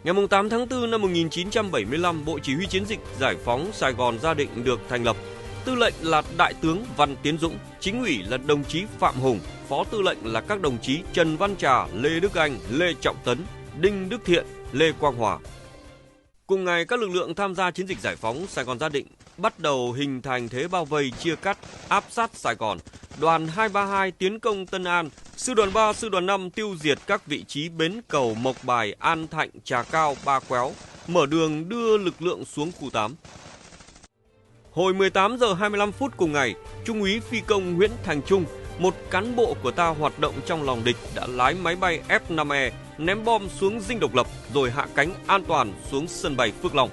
Ngày 8 tháng 4 năm 1975, Bộ Chỉ huy Chiến dịch Giải phóng Sài Gòn Gia Định được thành lập. Tư lệnh là Đại tướng Văn Tiến Dũng, chính ủy là đồng chí Phạm Hùng, phó tư lệnh là các đồng chí Trần Văn Trà, Lê Đức Anh, Lê Trọng Tấn, Đinh Đức Thiện, Lê Quang Hòa. Cùng ngày, các lực lượng tham gia chiến dịch giải phóng Sài Gòn Gia Định bắt đầu hình thành thế bao vây chia cắt, áp sát Sài Gòn. Đoàn 232 tiến công Tân An, Sư đoàn 3, Sư đoàn 5 tiêu diệt các vị trí bến cầu Mộc Bài, An Thạnh, Trà Cao, Ba Quéo, mở đường đưa lực lượng xuống khu 8. Hồi 18 giờ 25 phút cùng ngày, Trung úy phi công Nguyễn Thành Trung, một cán bộ của ta hoạt động trong lòng địch đã lái máy bay F-5E ném bom xuống Dinh Độc Lập rồi hạ cánh an toàn xuống sân bay Phước Long.